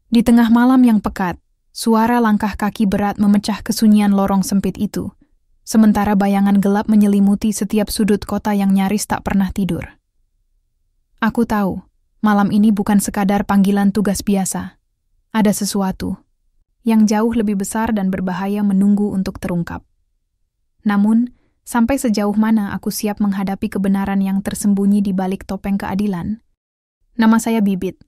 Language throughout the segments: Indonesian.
Di tengah malam yang pekat, suara langkah kaki berat memecah kesunyian lorong sempit itu, sementara bayangan gelap menyelimuti setiap sudut kota yang nyaris tak pernah tidur. Aku tahu, malam ini bukan sekadar panggilan tugas biasa. Ada sesuatu yang jauh lebih besar dan berbahaya menunggu untuk terungkap. Namun, sampai sejauh mana aku siap menghadapi kebenaran yang tersembunyi di balik topeng keadilan? Nama saya Bibit.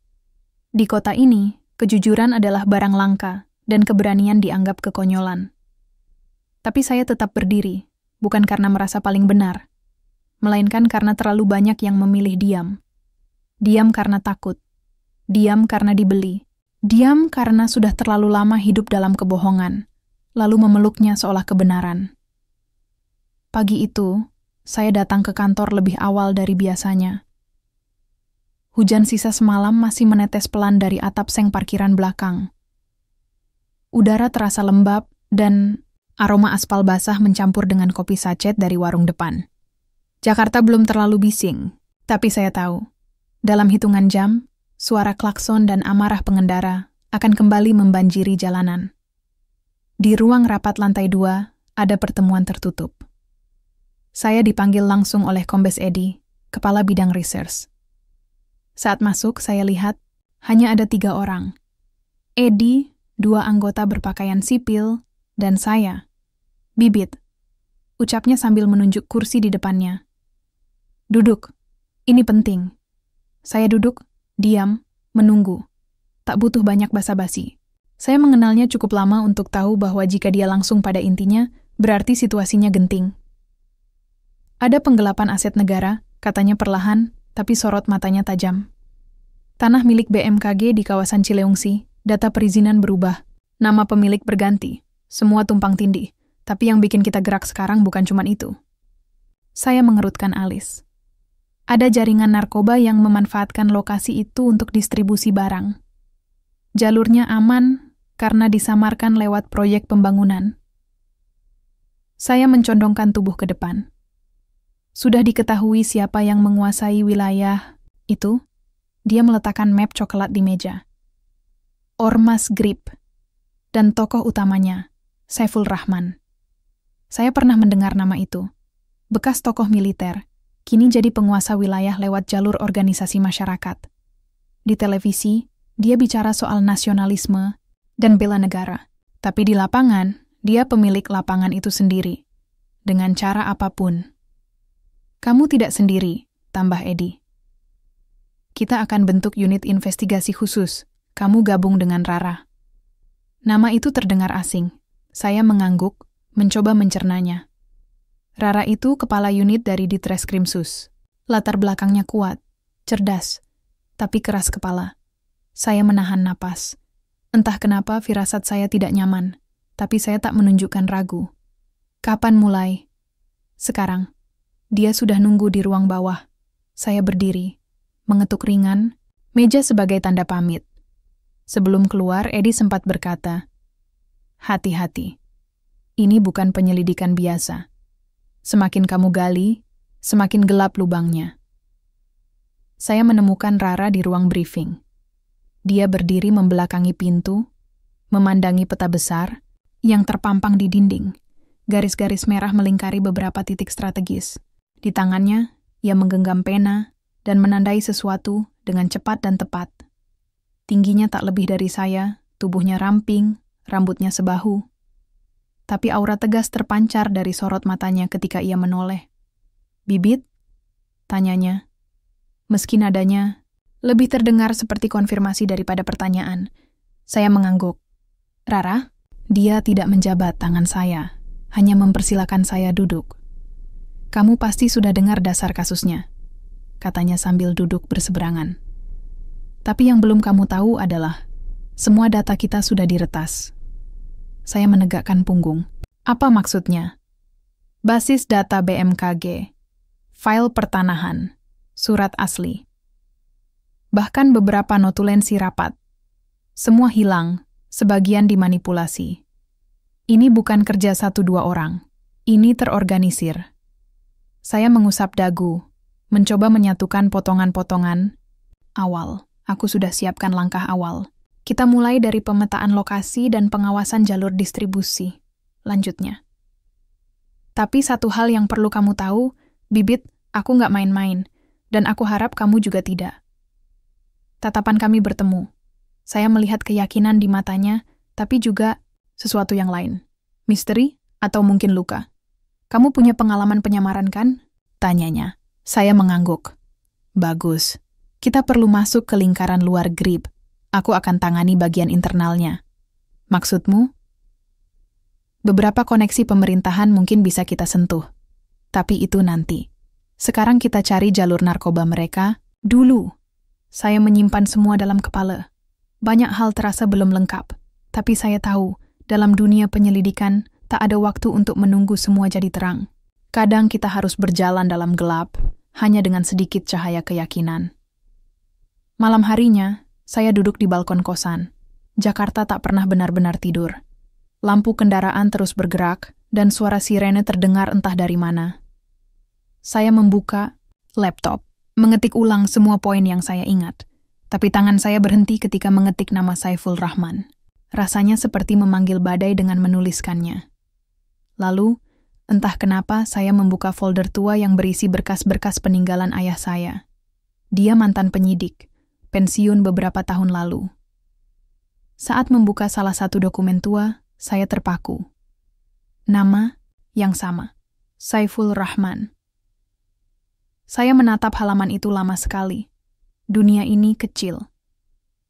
Di kota ini, kejujuran adalah barang langka dan keberanian dianggap kekonyolan. Tapi saya tetap berdiri, bukan karena merasa paling benar, melainkan karena terlalu banyak yang memilih diam. Diam karena takut, diam karena dibeli, diam karena sudah terlalu lama hidup dalam kebohongan, lalu memeluknya seolah kebenaran. Pagi itu, saya datang ke kantor lebih awal dari biasanya. Hujan sisa semalam masih menetes pelan dari atap seng parkiran belakang. Udara terasa lembab dan aroma aspal basah mencampur dengan kopi sachet dari warung depan. Jakarta belum terlalu bising, tapi saya tahu, dalam hitungan jam, suara klakson dan amarah pengendara akan kembali membanjiri jalanan. Di ruang rapat lantai 2, ada pertemuan tertutup. Saya dipanggil langsung oleh Kombes Edi, Kepala Bidang Research. Saat masuk, saya lihat hanya ada 3 orang. Edi, 2 anggota berpakaian sipil, dan saya, Bibit. Ucapnya sambil menunjuk kursi di depannya. Duduk, ini penting. Saya duduk, diam, menunggu. Tak butuh banyak basa-basi. Saya mengenalnya cukup lama untuk tahu bahwa jika dia langsung pada intinya, berarti situasinya genting. Ada penggelapan aset negara, katanya perlahan, tapi sorot matanya tajam. Tanah milik BMKG di kawasan Cileungsi, data perizinan berubah, nama pemilik berganti, semua tumpang tindih, tapi yang bikin kita gerak sekarang bukan cuma itu. Saya mengerutkan alis. Ada jaringan narkoba yang memanfaatkan lokasi itu untuk distribusi barang. Jalurnya aman karena disamarkan lewat proyek pembangunan. Saya mencondongkan tubuh ke depan. Sudah diketahui siapa yang menguasai wilayah itu. Dia meletakkan map coklat di meja. Ormas Grip. Dan tokoh utamanya, Saiful Rahman. Saya pernah mendengar nama itu. Bekas tokoh militer, kini jadi penguasa wilayah lewat jalur organisasi masyarakat. Di televisi, dia bicara soal nasionalisme dan bela negara. Tapi di lapangan, dia pemilik lapangan itu sendiri. Dengan cara apapun. Kamu tidak sendiri, tambah Edi. Kita akan bentuk unit investigasi khusus. Kamu gabung dengan Rara. Nama itu terdengar asing. Saya mengangguk, mencoba mencernanya. Rara itu kepala unit dari Ditreskrimsus. Latar belakangnya kuat, cerdas, tapi keras kepala. Saya menahan napas. Entah kenapa firasat saya tidak nyaman, tapi saya tak menunjukkan ragu. Kapan mulai? Sekarang. Dia sudah nunggu di ruang bawah. Saya berdiri, mengetuk ringan, meja sebagai tanda pamit. Sebelum keluar, Edi sempat berkata, "Hati-hati, ini bukan penyelidikan biasa. Semakin kamu gali, semakin gelap lubangnya." Saya menemukan Rara di ruang briefing. Dia berdiri membelakangi pintu, memandangi peta besar yang terpampang di dinding. Garis-garis merah melingkari beberapa titik strategis. Di tangannya, ia menggenggam pena dan menandai sesuatu dengan cepat dan tepat. Tingginya tak lebih dari saya, tubuhnya ramping, rambutnya sebahu. Tapi aura tegas terpancar dari sorot matanya ketika ia menoleh. "Bibit?" tanyanya. Meski nadanya lebih terdengar seperti konfirmasi daripada pertanyaan, saya mengangguk. "Rara?" Dia tidak menjabat tangan saya, hanya mempersilakan saya duduk. "Kamu pasti sudah dengar dasar kasusnya," katanya sambil duduk berseberangan. "Tapi yang belum kamu tahu adalah, semua data kita sudah diretas." Saya menegakkan punggung. "Apa maksudnya?" "Basis data BMKG, file pertanahan, surat asli. Bahkan beberapa notulensi rapat. Semua hilang, sebagian dimanipulasi. Ini bukan kerja 1-2 orang. Ini terorganisir." Saya mengusap dagu, mencoba menyatukan potongan-potongan. Awal, aku sudah siapkan langkah awal. Kita mulai dari pemetaan lokasi dan pengawasan jalur distribusi. Lanjutnya. Tapi satu hal yang perlu kamu tahu, Bibit, aku nggak main-main, dan aku harap kamu juga tidak. Tatapan kami bertemu. Saya melihat keyakinan di matanya, tapi juga sesuatu yang lain. Misteri atau mungkin luka. Kamu punya pengalaman penyamaran kan? Tanyanya. Saya mengangguk. Bagus. Kita perlu masuk ke lingkaran luar GRIP. Aku akan tangani bagian internalnya. Maksudmu? Beberapa koneksi pemerintahan mungkin bisa kita sentuh. Tapi itu nanti. Sekarang kita cari jalur narkoba mereka dulu. Saya menyimpan semua dalam kepala. Banyak hal terasa belum lengkap. Tapi saya tahu, dalam dunia penyelidikan, tak ada waktu untuk menunggu semua jadi terang. Kadang kita harus berjalan dalam gelap, hanya dengan sedikit cahaya keyakinan. Malam harinya, saya duduk di balkon kosan. Jakarta tak pernah benar-benar tidur. Lampu kendaraan terus bergerak, dan suara sirene terdengar entah dari mana. Saya membuka laptop, mengetik ulang semua poin yang saya ingat. Tapi tangan saya berhenti ketika mengetik nama Saiful Rahman. Rasanya seperti memanggil badai dengan menuliskannya. Lalu, entah kenapa saya membuka folder tua yang berisi berkas-berkas peninggalan ayah saya. Dia mantan penyidik, pensiun beberapa tahun lalu. Saat membuka salah satu dokumen tua, saya terpaku. Nama yang sama, Saiful Rahman. Saya menatap halaman itu lama sekali. Dunia ini kecil.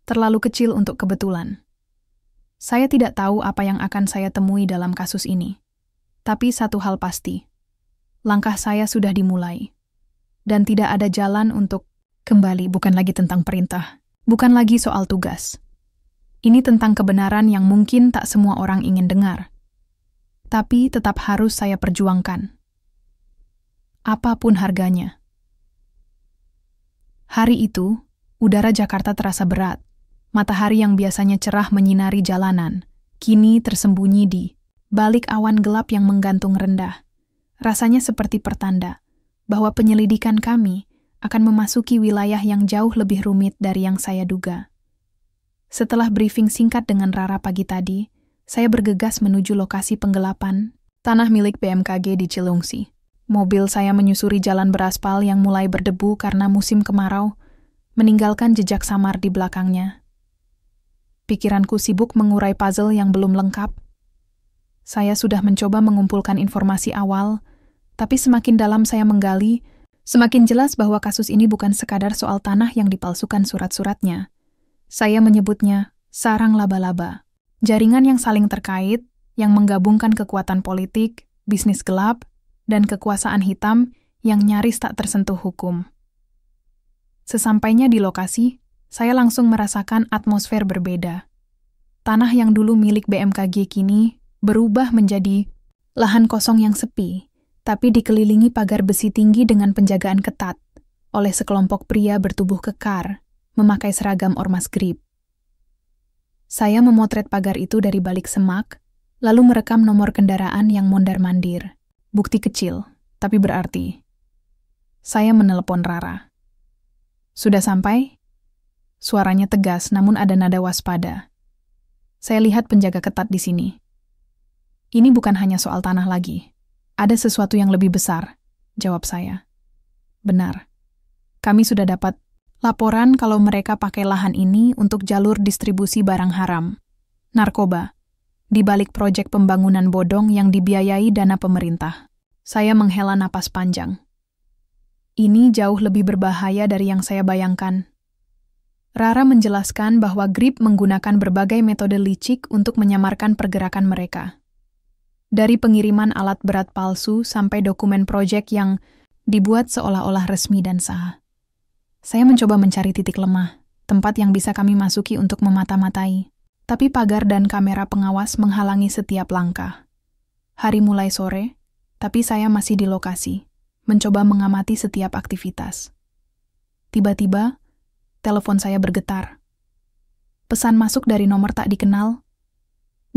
Terlalu kecil untuk kebetulan. Saya tidak tahu apa yang akan saya temui dalam kasus ini. Tapi satu hal pasti, langkah saya sudah dimulai. Dan tidak ada jalan untuk kembali, bukan lagi tentang perintah, bukan lagi soal tugas. Ini tentang kebenaran yang mungkin tak semua orang ingin dengar. Tapi tetap harus saya perjuangkan. Apapun harganya. Hari itu, udara Jakarta terasa berat. Matahari yang biasanya cerah menyinari jalanan, kini tersembunyi di balik awan gelap yang menggantung rendah. Rasanya seperti pertanda bahwa penyelidikan kami akan memasuki wilayah yang jauh lebih rumit dari yang saya duga. Setelah briefing singkat dengan Rara pagi tadi, saya bergegas menuju lokasi penggelapan tanah milik BMKG di Cilungsi. Mobil saya menyusuri jalan beraspal yang mulai berdebu karena musim kemarau, meninggalkan jejak samar di belakangnya. Pikiranku sibuk mengurai puzzle yang belum lengkap. Saya sudah mencoba mengumpulkan informasi awal, tapi semakin dalam saya menggali, semakin jelas bahwa kasus ini bukan sekadar soal tanah yang dipalsukan surat-suratnya. Saya menyebutnya sarang laba-laba. Jaringan yang saling terkait, yang menggabungkan kekuatan politik, bisnis gelap, dan kekuasaan hitam yang nyaris tak tersentuh hukum. Sesampainya di lokasi, saya langsung merasakan atmosfer berbeda. Tanah yang dulu milik BMKG kini berubah menjadi lahan kosong yang sepi, tapi dikelilingi pagar besi tinggi dengan penjagaan ketat oleh sekelompok pria bertubuh kekar, memakai seragam ormas GRIP. Saya memotret pagar itu dari balik semak, lalu merekam nomor kendaraan yang mondar-mandir. Bukti kecil, tapi berarti. Saya menelepon Rara. Sudah sampai? Suaranya tegas, namun ada nada waspada. Saya lihat penjaga ketat di sini. Ini bukan hanya soal tanah lagi. Ada sesuatu yang lebih besar, jawab saya. Benar. Kami sudah dapat laporan kalau mereka pakai lahan ini untuk jalur distribusi barang haram, narkoba, di balik proyek pembangunan bodong yang dibiayai dana pemerintah. Saya menghela napas panjang. Ini jauh lebih berbahaya dari yang saya bayangkan. Rara menjelaskan bahwa GRIP menggunakan berbagai metode licik untuk menyamarkan pergerakan mereka. Dari pengiriman alat berat palsu sampai dokumen proyek yang dibuat seolah-olah resmi dan sah. Saya mencoba mencari titik lemah, tempat yang bisa kami masuki untuk memata-matai. Tapi pagar dan kamera pengawas menghalangi setiap langkah. Hari mulai sore, tapi saya masih di lokasi, mencoba mengamati setiap aktivitas. Tiba-tiba, telepon saya bergetar. Pesan masuk dari nomor tak dikenal.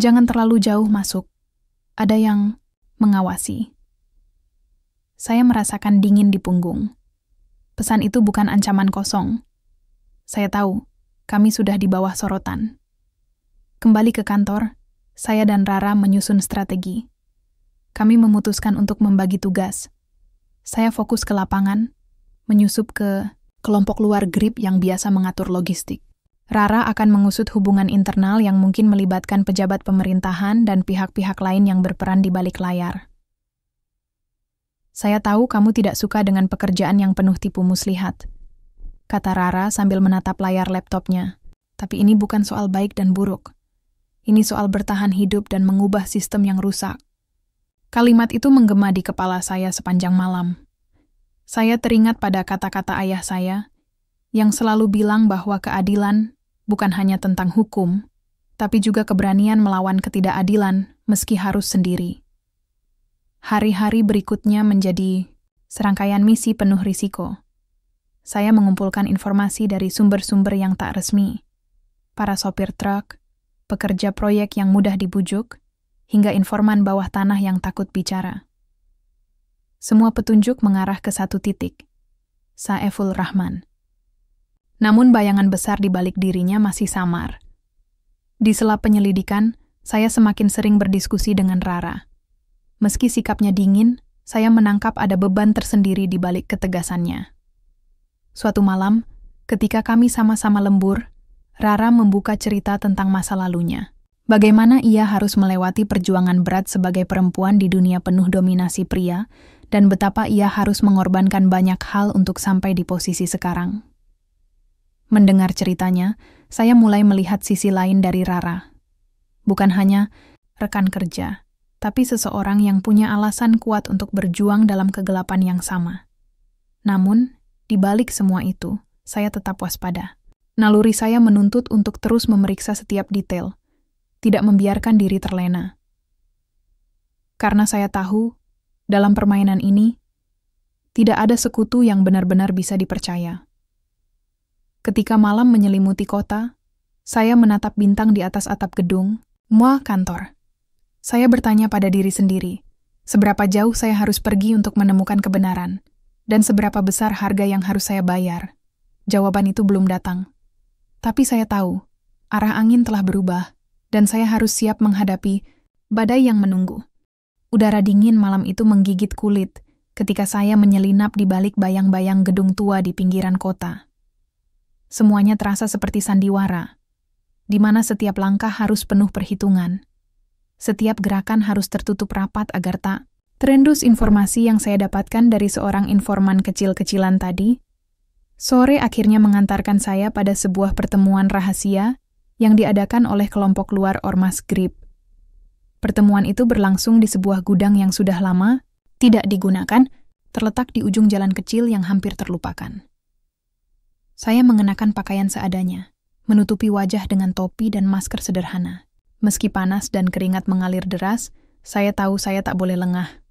Jangan terlalu jauh masuk. Ada yang mengawasi. Saya merasakan dingin di punggung. Pesan itu bukan ancaman kosong. Saya tahu, kami sudah di bawah sorotan. Kembali ke kantor, saya dan Rara menyusun strategi. Kami memutuskan untuk membagi tugas. Saya fokus ke lapangan, menyusup ke kelompok luar GRIP yang biasa mengatur logistik. Rara akan mengusut hubungan internal yang mungkin melibatkan pejabat pemerintahan dan pihak-pihak lain yang berperan di balik layar. Saya tahu kamu tidak suka dengan pekerjaan yang penuh tipu muslihat, kata Rara sambil menatap layar laptopnya. Tapi ini bukan soal baik dan buruk. Ini soal bertahan hidup dan mengubah sistem yang rusak. Kalimat itu menggema di kepala saya sepanjang malam. Saya teringat pada kata-kata ayah saya, yang selalu bilang bahwa keadilan bukan hanya tentang hukum, tapi juga keberanian melawan ketidakadilan meski harus sendiri. Hari-hari berikutnya menjadi serangkaian misi penuh risiko. Saya mengumpulkan informasi dari sumber-sumber yang tak resmi, para sopir truk, pekerja proyek yang mudah dibujuk, hingga informan bawah tanah yang takut bicara. Semua petunjuk mengarah ke satu titik, Saiful Rahman. Namun bayangan besar di balik dirinya masih samar. Di sela penyelidikan, saya semakin sering berdiskusi dengan Rara. Meski sikapnya dingin, saya menangkap ada beban tersendiri di balik ketegasannya. Suatu malam, ketika kami sama-sama lembur, Rara membuka cerita tentang masa lalunya. Bagaimana ia harus melewati perjuangan berat sebagai perempuan di dunia penuh dominasi pria, dan betapa ia harus mengorbankan banyak hal untuk sampai di posisi sekarang. Mendengar ceritanya, saya mulai melihat sisi lain dari Rara. Bukan hanya rekan kerja, tapi seseorang yang punya alasan kuat untuk berjuang dalam kegelapan yang sama. Namun, di balik semua itu, saya tetap waspada. Naluri saya menuntut untuk terus memeriksa setiap detail, tidak membiarkan diri terlena. Karena saya tahu, dalam permainan ini, tidak ada sekutu yang benar-benar bisa dipercaya. Ketika malam menyelimuti kota, saya menatap bintang di atas atap gedung, kantor. Saya bertanya pada diri sendiri, seberapa jauh saya harus pergi untuk menemukan kebenaran, dan seberapa besar harga yang harus saya bayar. Jawaban itu belum datang. Tapi saya tahu, arah angin telah berubah, dan saya harus siap menghadapi badai yang menunggu. Udara dingin malam itu menggigit kulit ketika saya menyelinap di balik bayang-bayang gedung tua di pinggiran kota. Semuanya terasa seperti sandiwara, di mana setiap langkah harus penuh perhitungan. Setiap gerakan harus tertutup rapat agar tak terendus. Informasi yang saya dapatkan dari seorang informan kecil-kecilan tadi, sore akhirnya mengantarkan saya pada sebuah pertemuan rahasia yang diadakan oleh kelompok luar Ormas GRIP. Pertemuan itu berlangsung di sebuah gudang yang sudah lama tidak digunakan, terletak di ujung jalan kecil yang hampir terlupakan. Saya mengenakan pakaian seadanya, menutupi wajah dengan topi dan masker sederhana. Meski panas dan keringat mengalir deras, saya tahu saya tak boleh lengah.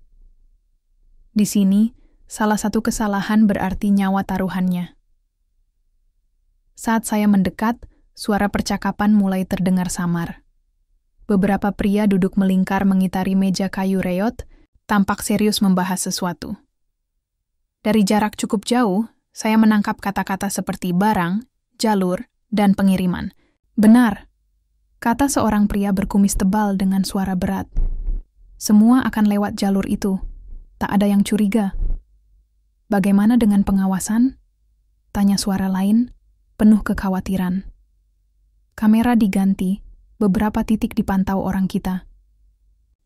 Di sini, salah satu kesalahan berarti nyawa taruhannya. Saat saya mendekat, suara percakapan mulai terdengar samar. Beberapa pria duduk melingkar mengitari meja kayu reot, tampak serius membahas sesuatu. Dari jarak cukup jauh, saya menangkap kata-kata seperti barang, jalur, dan pengiriman. Benar, kata seorang pria berkumis tebal dengan suara berat. Semua akan lewat jalur itu. Tak ada yang curiga. Bagaimana dengan pengawasan? Tanya suara lain, penuh kekhawatiran. Kamera diganti, beberapa titik dipantau orang kita.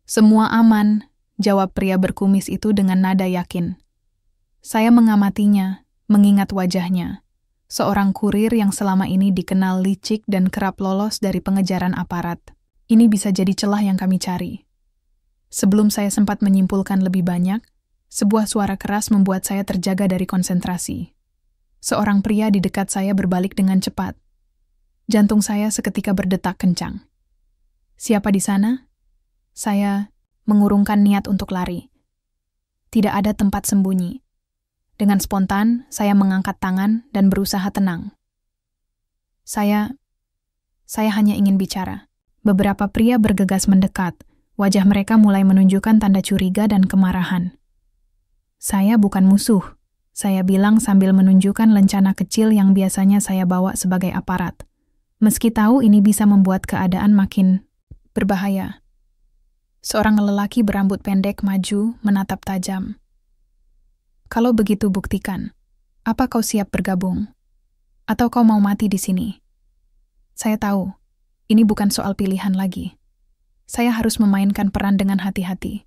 Semua aman, jawab pria berkumis itu dengan nada yakin. Saya mengamatinya, mengingat wajahnya. Seorang kurir yang selama ini dikenal licik dan kerap lolos dari pengejaran aparat. Ini bisa jadi celah yang kami cari. Sebelum saya sempat menyimpulkan lebih banyak, sebuah suara keras membuat saya terjaga dari konsentrasi. Seorang pria di dekat saya berbalik dengan cepat. Jantung saya seketika berdetak kencang. Siapa di sana? Saya mengurungkan niat untuk lari. Tidak ada tempat sembunyi. Dengan spontan, saya mengangkat tangan dan berusaha tenang. Saya hanya ingin bicara. Beberapa pria bergegas mendekat. Wajah mereka mulai menunjukkan tanda curiga dan kemarahan. Saya bukan musuh, saya bilang sambil menunjukkan lencana kecil yang biasanya saya bawa sebagai aparat. Meski tahu ini bisa membuat keadaan makin berbahaya. Seorang lelaki berambut pendek maju menatap tajam. Kalau begitu buktikan. Apa kau siap bergabung? Atau kau mau mati di sini? Saya tahu, ini bukan soal pilihan lagi. Saya harus memainkan peran dengan hati-hati.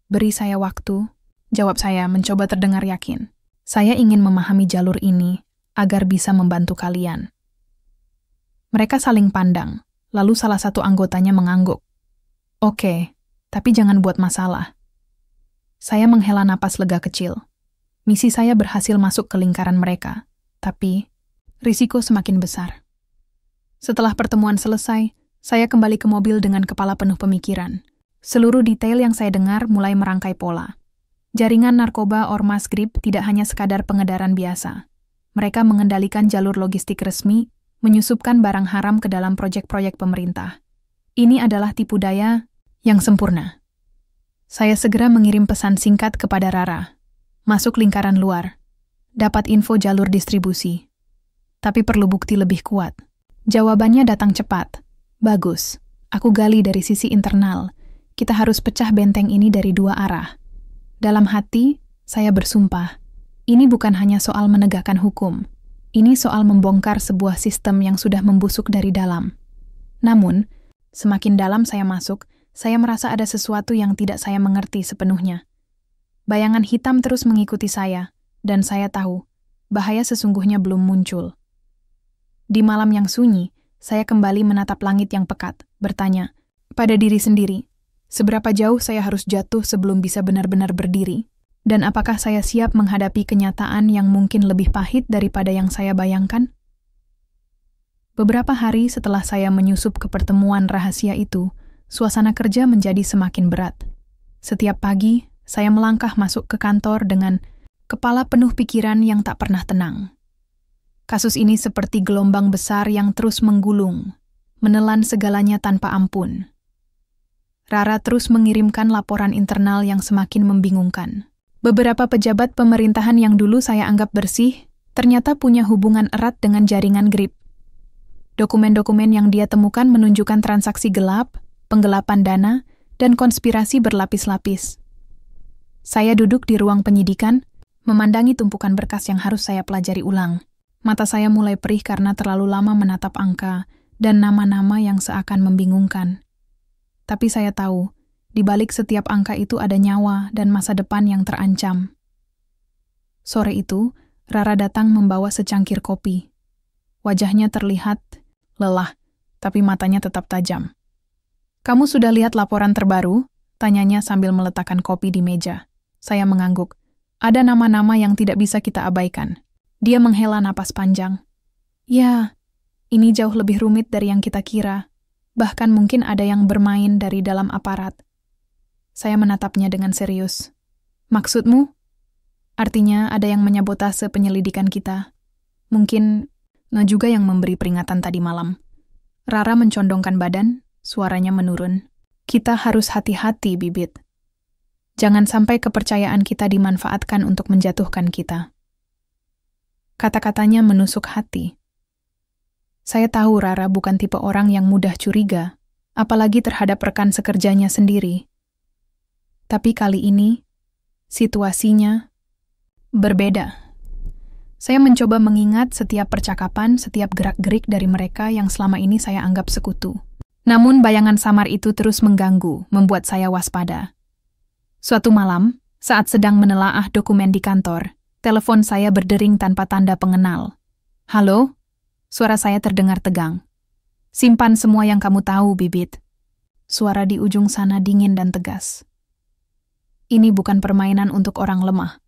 Beri saya waktu, jawab saya mencoba terdengar yakin. Saya ingin memahami jalur ini agar bisa membantu kalian. Mereka saling pandang, lalu salah satu anggotanya mengangguk. Oke, tapi jangan buat masalah. Saya menghela napas lega kecil. Misi saya berhasil masuk ke lingkaran mereka, tapi risiko semakin besar. Setelah pertemuan selesai, saya kembali ke mobil dengan kepala penuh pemikiran. Seluruh detail yang saya dengar mulai merangkai pola. Jaringan narkoba Ormas Grip tidak hanya sekadar pengedaran biasa. Mereka mengendalikan jalur logistik resmi, menyusupkan barang haram ke dalam proyek-proyek pemerintah. Ini adalah tipu daya yang sempurna. Saya segera mengirim pesan singkat kepada Rara. Masuk lingkaran luar. Dapat info jalur distribusi. Tapi perlu bukti lebih kuat. Jawabannya datang cepat. Bagus. Aku gali dari sisi internal. Kita harus pecah benteng ini dari dua arah. Dalam hati, saya bersumpah. Ini bukan hanya soal menegakkan hukum. Ini soal membongkar sebuah sistem yang sudah membusuk dari dalam. Namun, semakin dalam saya masuk, saya merasa ada sesuatu yang tidak saya mengerti sepenuhnya. Bayangan hitam terus mengikuti saya, dan saya tahu, bahaya sesungguhnya belum muncul. Di malam yang sunyi, saya kembali menatap langit yang pekat, bertanya, pada diri sendiri, seberapa jauh saya harus jatuh sebelum bisa benar-benar berdiri, dan apakah saya siap menghadapi kenyataan yang mungkin lebih pahit daripada yang saya bayangkan? Beberapa hari setelah saya menyusup ke pertemuan rahasia itu, suasana kerja menjadi semakin berat. Setiap pagi, saya melangkah masuk ke kantor dengan kepala penuh pikiran yang tak pernah tenang. Kasus ini seperti gelombang besar yang terus menggulung, menelan segalanya tanpa ampun. Rara terus mengirimkan laporan internal yang semakin membingungkan. Beberapa pejabat pemerintahan yang dulu saya anggap bersih, ternyata punya hubungan erat dengan jaringan Grip. Dokumen-dokumen yang dia temukan menunjukkan transaksi gelap, penggelapan dana, dan konspirasi berlapis-lapis. Saya duduk di ruang penyidikan, memandangi tumpukan berkas yang harus saya pelajari ulang. Mata saya mulai perih karena terlalu lama menatap angka dan nama-nama yang seakan membingungkan. Tapi saya tahu, di balik setiap angka itu ada nyawa dan masa depan yang terancam. Sore itu, Rara datang membawa secangkir kopi. Wajahnya terlihat lelah, tapi matanya tetap tajam. "Kamu sudah lihat laporan terbaru?" tanyanya sambil meletakkan kopi di meja. Saya mengangguk. Ada nama-nama yang tidak bisa kita abaikan. Dia menghela napas panjang. Ya, ini jauh lebih rumit dari yang kita kira. Bahkan mungkin ada yang bermain dari dalam aparat. Saya menatapnya dengan serius. Maksudmu? Artinya ada yang menyabotase penyelidikan kita. Mungkin juga yang memberi peringatan tadi malam. Rara mencondongkan badan, suaranya menurun. Kita harus hati-hati, Bibit. Jangan sampai kepercayaan kita dimanfaatkan untuk menjatuhkan kita. Kata-katanya menusuk hati. Saya tahu Rara bukan tipe orang yang mudah curiga, apalagi terhadap rekan sekerjanya sendiri. Tapi kali ini, situasinya berbeda. Saya mencoba mengingat setiap percakapan, setiap gerak-gerik dari mereka yang selama ini saya anggap sekutu. Namun bayangan samar itu terus mengganggu, membuat saya waspada. Suatu malam, saat sedang menelaah dokumen di kantor, telepon saya berdering tanpa tanda pengenal. "Halo?" Suara saya terdengar tegang. "Simpan semua yang kamu tahu, Bibit." Suara di ujung sana dingin dan tegas. Ini bukan permainan untuk orang lemah.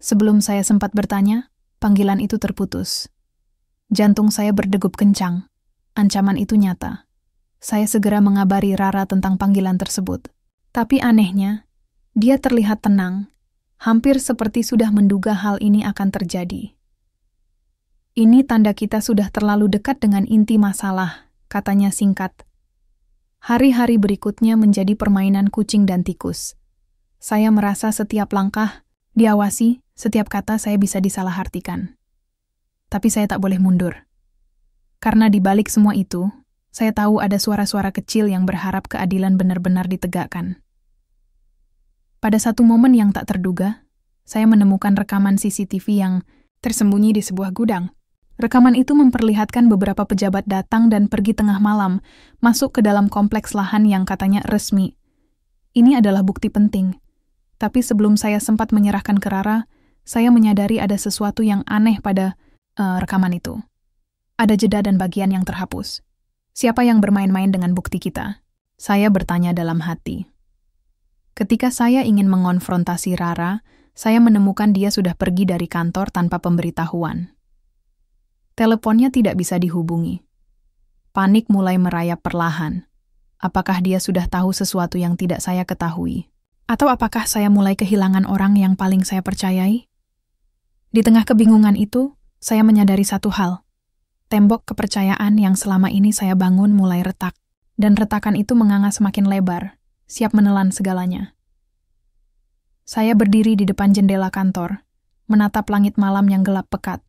Sebelum saya sempat bertanya, panggilan itu terputus. Jantung saya berdegup kencang. Ancaman itu nyata. Saya segera mengabari Rara tentang panggilan tersebut. Tapi anehnya, dia terlihat tenang, hampir seperti sudah menduga hal ini akan terjadi. "Ini tanda kita sudah terlalu dekat dengan inti masalah," katanya singkat. Hari-hari berikutnya menjadi permainan kucing dan tikus. Saya merasa setiap langkah diawasi, setiap kata saya bisa disalahartikan. Tapi saya tak boleh mundur. Karena di balik semua itu, saya tahu ada suara-suara kecil yang berharap keadilan benar-benar ditegakkan. Pada satu momen yang tak terduga, saya menemukan rekaman CCTV yang tersembunyi di sebuah gudang. Rekaman itu memperlihatkan beberapa pejabat datang dan pergi tengah malam, masuk ke dalam kompleks lahan yang katanya resmi. Ini adalah bukti penting. Tapi sebelum saya sempat menyerahkan ke Rara, saya menyadari ada sesuatu yang aneh pada rekaman itu. Ada jeda dan bagian yang terhapus. Siapa yang bermain-main dengan bukti kita? Saya bertanya dalam hati. Ketika saya ingin mengonfrontasi Rara, saya menemukan dia sudah pergi dari kantor tanpa pemberitahuan. Teleponnya tidak bisa dihubungi. Panik mulai merayap perlahan. Apakah dia sudah tahu sesuatu yang tidak saya ketahui? Atau apakah saya mulai kehilangan orang yang paling saya percayai? Di tengah kebingungan itu, saya menyadari satu hal. Tembok kepercayaan yang selama ini saya bangun mulai retak, dan retakan itu menganga semakin lebar, siap menelan segalanya. Saya berdiri di depan jendela kantor, menatap langit malam yang gelap pekat.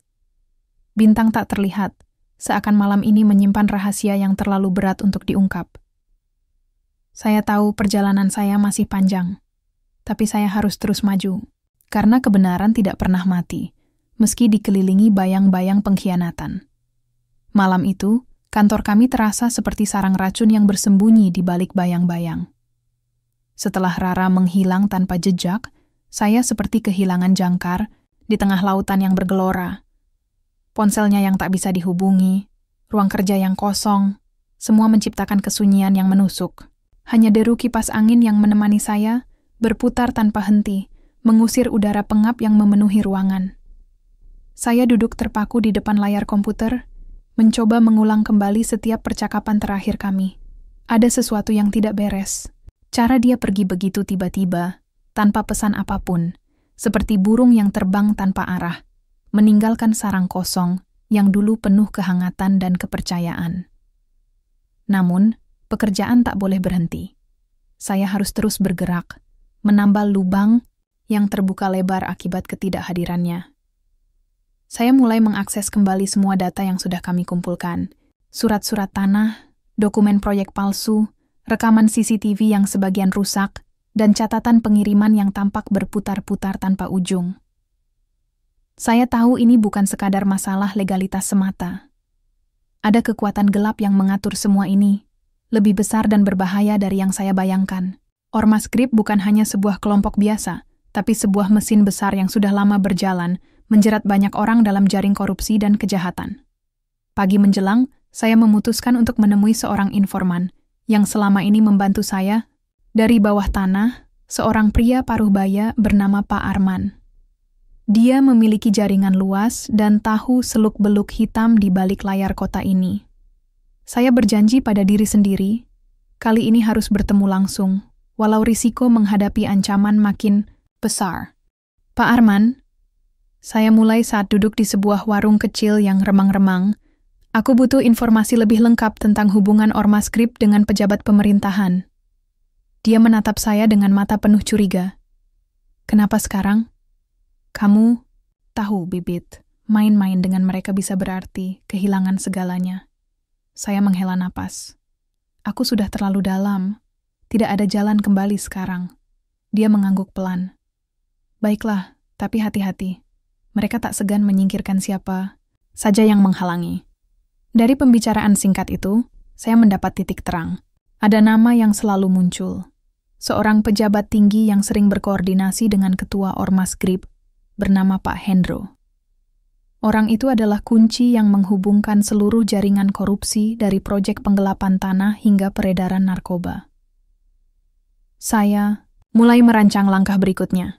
Bintang tak terlihat, seakan malam ini menyimpan rahasia yang terlalu berat untuk diungkap. Saya tahu perjalanan saya masih panjang, tapi saya harus terus maju, karena kebenaran tidak pernah mati, meski dikelilingi bayang-bayang pengkhianatan. Malam itu, kantor kami terasa seperti sarang racun yang bersembunyi di balik bayang-bayang. Setelah Rara menghilang tanpa jejak, saya seperti kehilangan jangkar di tengah lautan yang bergelora. Ponselnya yang tak bisa dihubungi, ruang kerja yang kosong, semua menciptakan kesunyian yang menusuk. Hanya deru kipas angin yang menemani saya, berputar tanpa henti, mengusir udara pengap yang memenuhi ruangan. Saya duduk terpaku di depan layar komputer, mencoba mengulang kembali setiap percakapan terakhir kami. Ada sesuatu yang tidak beres. Cara dia pergi begitu tiba-tiba, tanpa pesan apapun, seperti burung yang terbang tanpa arah, meninggalkan sarang kosong yang dulu penuh kehangatan dan kepercayaan. Namun, pekerjaan tak boleh berhenti. Saya harus terus bergerak, menambal lubang yang terbuka lebar akibat ketidakhadirannya. Saya mulai mengakses kembali semua data yang sudah kami kumpulkan. Surat-surat tanah, dokumen proyek palsu, rekaman CCTV yang sebagian rusak, dan catatan pengiriman yang tampak berputar-putar tanpa ujung. Saya tahu ini bukan sekadar masalah legalitas semata. Ada kekuatan gelap yang mengatur semua ini, lebih besar dan berbahaya dari yang saya bayangkan. Ormas Grip bukan hanya sebuah kelompok biasa, tapi sebuah mesin besar yang sudah lama berjalan, menjerat banyak orang dalam jaring korupsi dan kejahatan. Pagi menjelang, saya memutuskan untuk menemui seorang informan yang selama ini membantu saya. Dari bawah tanah, seorang pria paruh baya bernama Pak Arman. Dia memiliki jaringan luas dan tahu seluk-beluk hitam di balik layar kota ini. Saya berjanji pada diri sendiri, kali ini harus bertemu langsung, walau risiko menghadapi ancaman makin besar. Pak Arman, saya mulai saat duduk di sebuah warung kecil yang remang-remang. Aku butuh informasi lebih lengkap tentang hubungan Ormas Grip dengan pejabat pemerintahan. Dia menatap saya dengan mata penuh curiga. Kenapa sekarang? Kamu tahu, Bibit, main-main dengan mereka bisa berarti kehilangan segalanya. Saya menghela napas. Aku sudah terlalu dalam. Tidak ada jalan kembali sekarang. Dia mengangguk pelan. Baiklah, tapi hati-hati. Mereka tak segan menyingkirkan siapa saja yang menghalangi. Dari pembicaraan singkat itu, saya mendapat titik terang. Ada nama yang selalu muncul. Seorang pejabat tinggi yang sering berkoordinasi dengan ketua Ormas Grip, bernama Pak Hendro. Orang itu adalah kunci yang menghubungkan seluruh jaringan korupsi dari proyek penggelapan tanah hingga peredaran narkoba. Saya mulai merancang langkah berikutnya.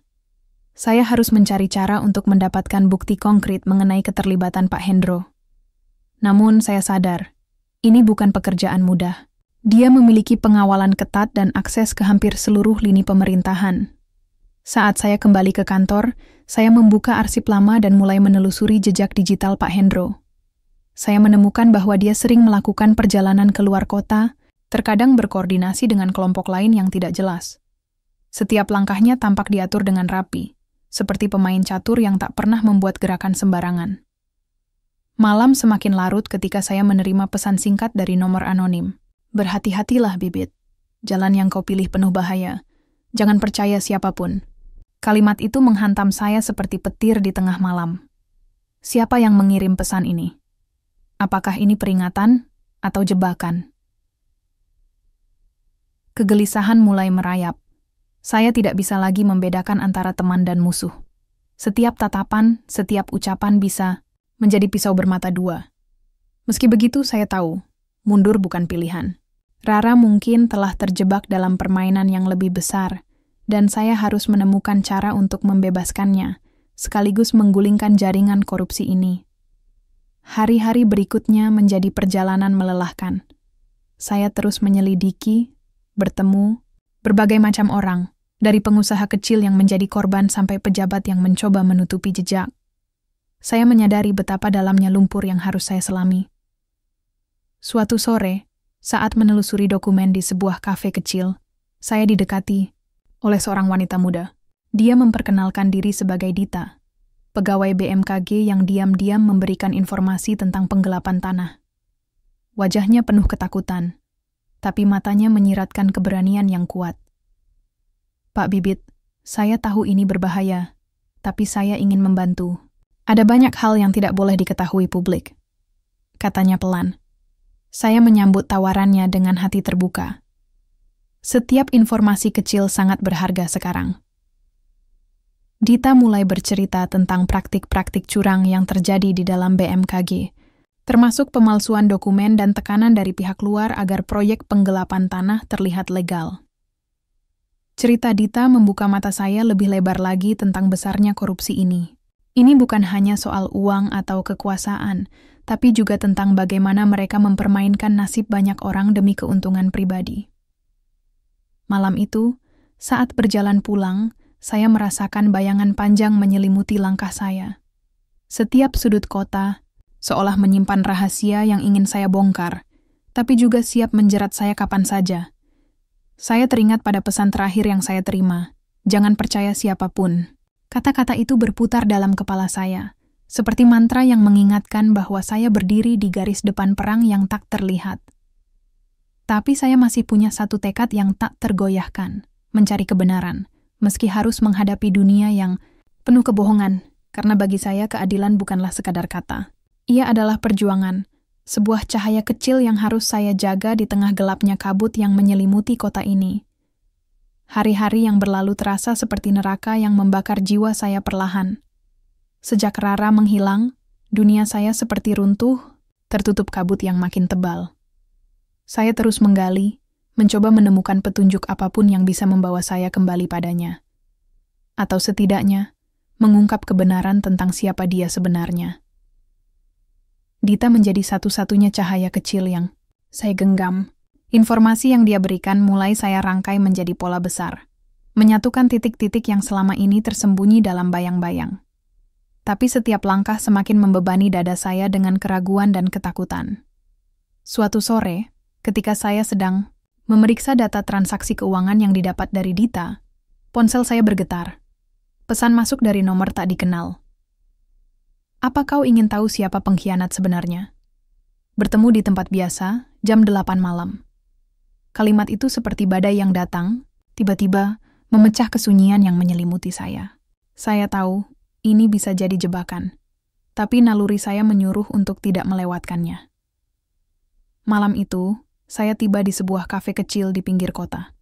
Saya harus mencari cara untuk mendapatkan bukti konkret mengenai keterlibatan Pak Hendro. Namun saya sadar, ini bukan pekerjaan mudah. Dia memiliki pengawalan ketat dan akses ke hampir seluruh lini pemerintahan. Saat saya kembali ke kantor, saya membuka arsip lama dan mulai menelusuri jejak digital Pak Hendro. Saya menemukan bahwa dia sering melakukan perjalanan keluar kota, terkadang berkoordinasi dengan kelompok lain yang tidak jelas. Setiap langkahnya tampak diatur dengan rapi, seperti pemain catur yang tak pernah membuat gerakan sembarangan. Malam semakin larut ketika saya menerima pesan singkat dari nomor anonim. Berhati-hatilah, Bibit. Jalan yang kau pilih penuh bahaya. Jangan percaya siapapun. Kalimat itu menghantam saya seperti petir di tengah malam. Siapa yang mengirim pesan ini? Apakah ini peringatan atau jebakan? Kegelisahan mulai merayap. Saya tidak bisa lagi membedakan antara teman dan musuh. Setiap tatapan, setiap ucapan bisa menjadi pisau bermata dua. Meski begitu, saya tahu, mundur bukan pilihan. Rara mungkin telah terjebak dalam permainan yang lebih besar, dan saya harus menemukan cara untuk membebaskannya, sekaligus menggulingkan jaringan korupsi ini. Hari-hari berikutnya menjadi perjalanan melelahkan. Saya terus menyelidiki, bertemu, berbagai macam orang, dari pengusaha kecil yang menjadi korban sampai pejabat yang mencoba menutupi jejak. Saya menyadari betapa dalamnya lumpur yang harus saya selami. Suatu sore, saat menelusuri dokumen di sebuah kafe kecil, saya didekati oleh seorang wanita muda. Dia memperkenalkan diri sebagai Dita, pegawai BMKG yang diam-diam memberikan informasi tentang penggelapan tanah. Wajahnya penuh ketakutan, tapi matanya menyiratkan keberanian yang kuat. Pak Bibit, saya tahu ini berbahaya, tapi saya ingin membantu. Ada banyak hal yang tidak boleh diketahui publik, katanya pelan. Saya menyambut tawarannya dengan hati terbuka. Setiap informasi kecil sangat berharga sekarang. Dita mulai bercerita tentang praktik-praktik curang yang terjadi di dalam BMKG, termasuk pemalsuan dokumen dan tekanan dari pihak luar agar proyek penggelapan tanah terlihat legal. Cerita Dita membuka mata saya lebih lebar lagi tentang besarnya korupsi ini. Ini bukan hanya soal uang atau kekuasaan, tapi juga tentang bagaimana mereka mempermainkan nasib banyak orang demi keuntungan pribadi. Malam itu, saat berjalan pulang, saya merasakan bayangan panjang menyelimuti langkah saya. Setiap sudut kota seolah menyimpan rahasia yang ingin saya bongkar, tapi juga siap menjerat saya kapan saja. Saya teringat pada pesan terakhir yang saya terima, jangan percaya siapapun. Kata-kata itu berputar dalam kepala saya, seperti mantra yang mengingatkan bahwa saya berdiri di garis depan perang yang tak terlihat. Tapi saya masih punya satu tekad yang tak tergoyahkan, mencari kebenaran, meski harus menghadapi dunia yang penuh kebohongan, karena bagi saya keadilan bukanlah sekadar kata. Ia adalah perjuangan, sebuah cahaya kecil yang harus saya jaga di tengah gelapnya kabut yang menyelimuti kota ini. Hari-hari yang berlalu terasa seperti neraka yang membakar jiwa saya perlahan. Sejak Rara menghilang, dunia saya seperti runtuh, tertutup kabut yang makin tebal. Saya terus menggali, mencoba menemukan petunjuk apapun yang bisa membawa saya kembali padanya. Atau setidaknya, mengungkap kebenaran tentang siapa dia sebenarnya. Dita menjadi satu-satunya cahaya kecil yang saya genggam. Informasi yang dia berikan mulai saya rangkai menjadi pola besar, menyatukan titik-titik yang selama ini tersembunyi dalam bayang-bayang. Tapi setiap langkah semakin membebani dada saya dengan keraguan dan ketakutan. Suatu sore, ketika saya sedang memeriksa data transaksi keuangan yang didapat dari Dita, ponsel saya bergetar. Pesan masuk dari nomor tak dikenal. Apa kau ingin tahu siapa pengkhianat sebenarnya? Bertemu di tempat biasa, jam 8 malam. Kalimat itu seperti badai yang datang, tiba-tiba memecah kesunyian yang menyelimuti saya. Saya tahu, ini bisa jadi jebakan, tapi naluri saya menyuruh untuk tidak melewatkannya. Malam itu, saya tiba di sebuah kafe kecil di pinggir kota.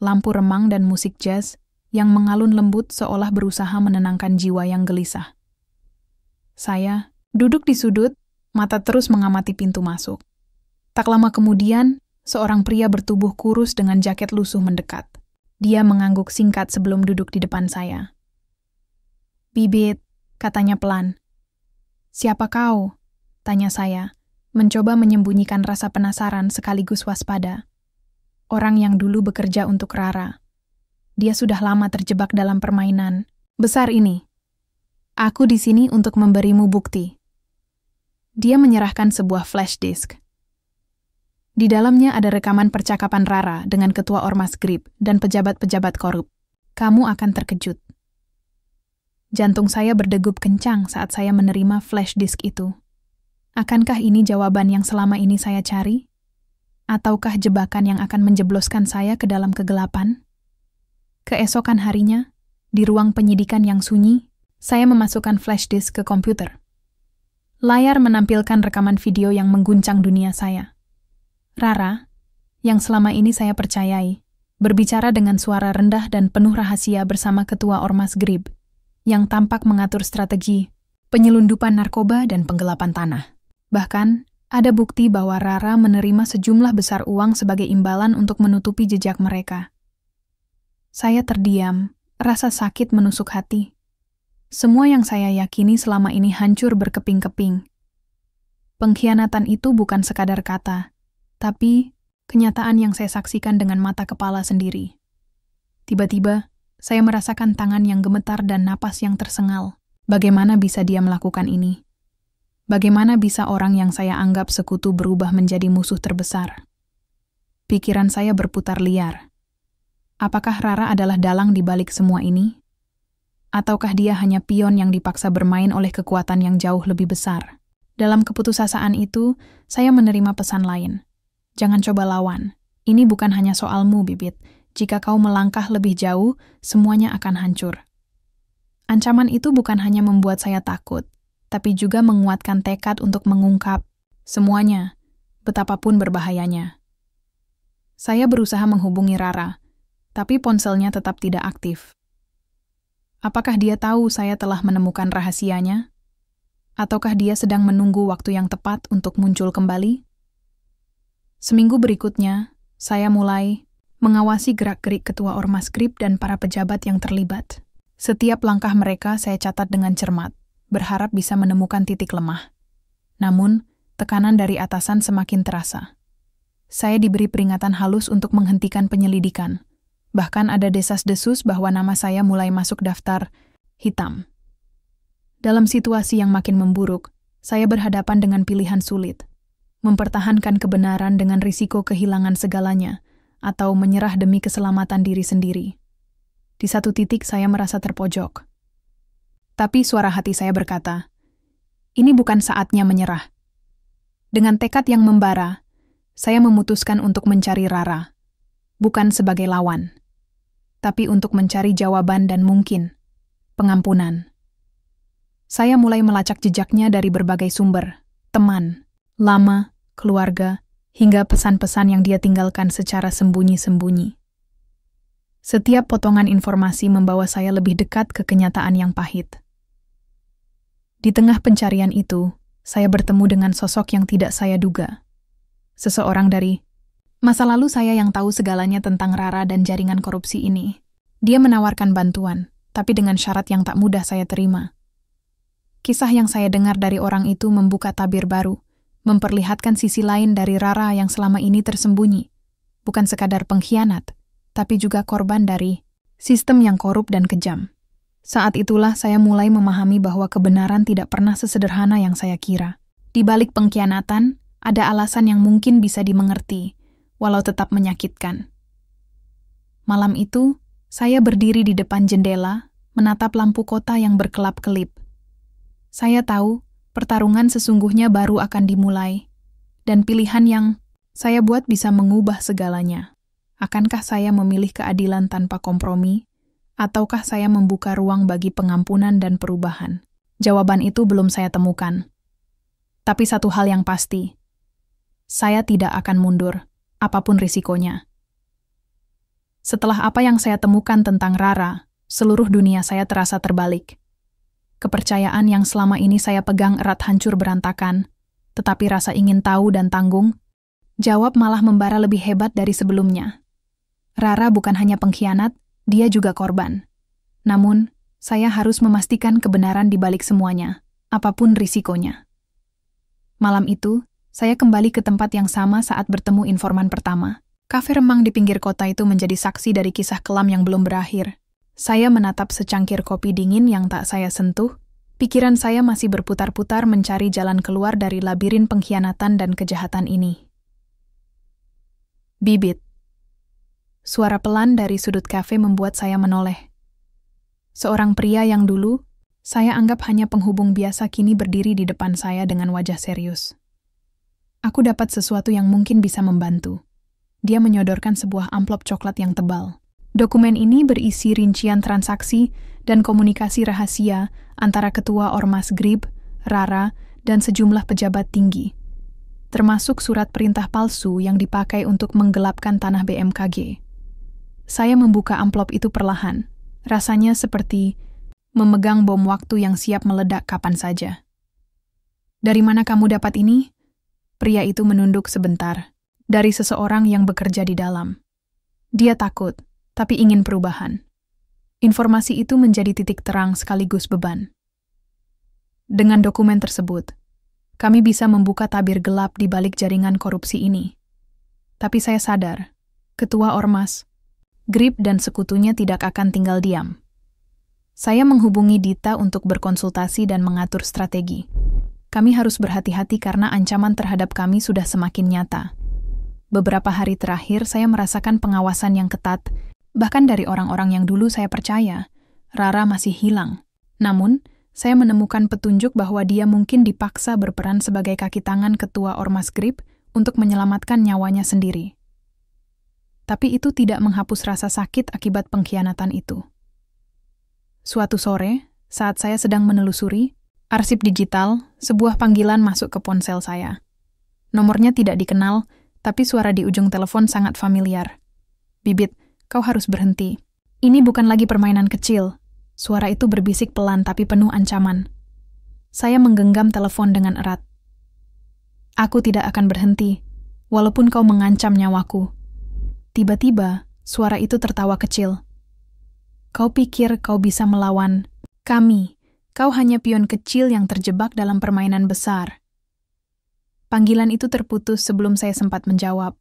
Lampu remang dan musik jazz yang mengalun lembut seolah berusaha menenangkan jiwa yang gelisah. Saya duduk di sudut, mata terus mengamati pintu masuk. Tak lama kemudian, seorang pria bertubuh kurus dengan jaket lusuh mendekat. Dia mengangguk singkat sebelum duduk di depan saya. Bibit, katanya pelan. Siapa kau? Tanya saya, mencoba menyembunyikan rasa penasaran sekaligus waspada. Orang yang dulu bekerja untuk Rara. Dia sudah lama terjebak dalam permainan besar ini. Aku di sini untuk memberimu bukti. Dia menyerahkan sebuah flash disk. Di dalamnya ada rekaman percakapan Rara dengan ketua Ormas Grip dan pejabat-pejabat korup. Kamu akan terkejut. Jantung saya berdegup kencang saat saya menerima flash disk itu. Akankah ini jawaban yang selama ini saya cari? Ataukah jebakan yang akan menjebloskan saya ke dalam kegelapan? Keesokan harinya, di ruang penyidikan yang sunyi, saya memasukkan flash disk ke komputer. Layar menampilkan rekaman video yang mengguncang dunia saya. Rara, yang selama ini saya percayai, berbicara dengan suara rendah dan penuh rahasia bersama ketua Ormas GRIB, yang tampak mengatur strategi penyelundupan narkoba dan penggelapan tanah. Bahkan, ada bukti bahwa Rara menerima sejumlah besar uang sebagai imbalan untuk menutupi jejak mereka. Saya terdiam, rasa sakit menusuk hati. Semua yang saya yakini selama ini hancur berkeping-keping. Pengkhianatan itu bukan sekadar kata, tapi kenyataan yang saya saksikan dengan mata kepala sendiri. Tiba-tiba, saya merasakan tangan yang gemetar dan napas yang tersengal. Bagaimana bisa dia melakukan ini? Bagaimana bisa orang yang saya anggap sekutu berubah menjadi musuh terbesar? Pikiran saya berputar liar. Apakah Rara adalah dalang di balik semua ini? Ataukah dia hanya pion yang dipaksa bermain oleh kekuatan yang jauh lebih besar? Dalam keputusasaan itu, saya menerima pesan lain. Jangan coba lawan. Ini bukan hanya soalmu, Bibit. Jika kau melangkah lebih jauh, semuanya akan hancur. Ancaman itu bukan hanya membuat saya takut, tapi juga menguatkan tekad untuk mengungkap semuanya, betapapun berbahayanya. Saya berusaha menghubungi Rara, tapi ponselnya tetap tidak aktif. Apakah dia tahu saya telah menemukan rahasianya? Ataukah dia sedang menunggu waktu yang tepat untuk muncul kembali? Seminggu berikutnya, saya mulai mengawasi gerak-gerik ketua Ormas GRIB dan para pejabat yang terlibat. Setiap langkah mereka saya catat dengan cermat, berharap bisa menemukan titik lemah. Namun, tekanan dari atasan semakin terasa. Saya diberi peringatan halus untuk menghentikan penyelidikan. Bahkan ada desas-desus bahwa nama saya mulai masuk daftar hitam. Dalam situasi yang makin memburuk, saya berhadapan dengan pilihan sulit. Mempertahankan kebenaran dengan risiko kehilangan segalanya, atau menyerah demi keselamatan diri sendiri. Di satu titik saya merasa terpojok. Tapi suara hati saya berkata, ini bukan saatnya menyerah. Dengan tekad yang membara, saya memutuskan untuk mencari Rara, bukan sebagai lawan, tapi untuk mencari jawaban dan mungkin pengampunan. Saya mulai melacak jejaknya dari berbagai sumber, teman, lama, keluarga, hingga pesan-pesan yang dia tinggalkan secara sembunyi-sembunyi. Setiap potongan informasi membawa saya lebih dekat ke kenyataan yang pahit. Di tengah pencarian itu, saya bertemu dengan sosok yang tidak saya duga. Seseorang dari masa lalu saya yang tahu segalanya tentang Rara dan jaringan korupsi ini. Dia menawarkan bantuan, tapi dengan syarat yang tak mudah saya terima. Kisah yang saya dengar dari orang itu membuka tabir baru, memperlihatkan sisi lain dari Rara yang selama ini tersembunyi. Bukan sekadar pengkhianat, tapi juga korban dari sistem yang korup dan kejam. Saat itulah saya mulai memahami bahwa kebenaran tidak pernah sesederhana yang saya kira. Di balik pengkhianatan, ada alasan yang mungkin bisa dimengerti, walau tetap menyakitkan. Malam itu, saya berdiri di depan jendela, menatap lampu kota yang berkelap-kelip. Saya tahu, pertarungan sesungguhnya baru akan dimulai, dan pilihan yang saya buat bisa mengubah segalanya. Akankah saya memilih keadilan tanpa kompromi? Ataukah saya membuka ruang bagi pengampunan dan perubahan? Jawaban itu belum saya temukan. Tapi satu hal yang pasti, saya tidak akan mundur, apapun risikonya. Setelah apa yang saya temukan tentang Rara, seluruh dunia saya terasa terbalik. Kepercayaan yang selama ini saya pegang erat hancur berantakan, tetapi rasa ingin tahu dan tanggung, jawab malah membara lebih hebat dari sebelumnya. Rara bukan hanya pengkhianat, dia juga korban. Namun, saya harus memastikan kebenaran di balik semuanya, apapun risikonya. Malam itu, saya kembali ke tempat yang sama saat bertemu informan pertama. Kafe remang di pinggir kota itu menjadi saksi dari kisah kelam yang belum berakhir. Saya menatap secangkir kopi dingin yang tak saya sentuh. Pikiran saya masih berputar-putar mencari jalan keluar dari labirin pengkhianatan dan kejahatan ini. Bibit. Suara pelan dari sudut kafe membuat saya menoleh. Seorang pria yang dulu Saya anggap hanya penghubung biasa kini berdiri di depan saya dengan wajah serius. Aku dapat sesuatu yang mungkin bisa membantu. Dia menyodorkan sebuah amplop coklat yang tebal. Dokumen ini berisi rincian transaksi dan komunikasi rahasia antara Ketua Ormas GRIB, Rara, dan sejumlah pejabat tinggi, termasuk surat perintah palsu yang dipakai untuk menggelapkan tanah BMKG. Saya membuka amplop itu perlahan. Rasanya seperti memegang bom waktu yang siap meledak kapan saja. "Dari mana kamu dapat ini?" Pria itu menunduk sebentar. "Dari seseorang yang bekerja di dalam." Dia takut, tapi ingin perubahan. Informasi itu menjadi titik terang sekaligus beban. Dengan dokumen tersebut, kami bisa membuka tabir gelap di balik jaringan korupsi ini. Tapi saya sadar, Ketua Ormas, GRIB dan sekutunya tidak akan tinggal diam. Saya menghubungi Dita untuk berkonsultasi dan mengatur strategi. Kami harus berhati-hati karena ancaman terhadap kami sudah semakin nyata. Beberapa hari terakhir saya merasakan pengawasan yang ketat, bahkan dari orang-orang yang dulu saya percaya. Rara masih hilang. Namun, saya menemukan petunjuk bahwa dia mungkin dipaksa berperan sebagai kaki tangan Ketua Ormas GRIB untuk menyelamatkan nyawanya sendiri. Tapi itu tidak menghapus rasa sakit akibat pengkhianatan itu. Suatu sore, saat saya sedang menelusuri arsip digital, sebuah panggilan masuk ke ponsel saya. Nomornya tidak dikenal, tapi suara di ujung telepon sangat familiar. "Bibit, kau harus berhenti. Ini bukan lagi permainan kecil." Suara itu berbisik pelan tapi penuh ancaman. Saya menggenggam telepon dengan erat. "Aku tidak akan berhenti, walaupun kau mengancam nyawaku." Tiba-tiba, suara itu tertawa kecil. "Kau pikir kau bisa melawan kami? Kau hanya pion kecil yang terjebak dalam permainan besar." Panggilan itu terputus sebelum saya sempat menjawab.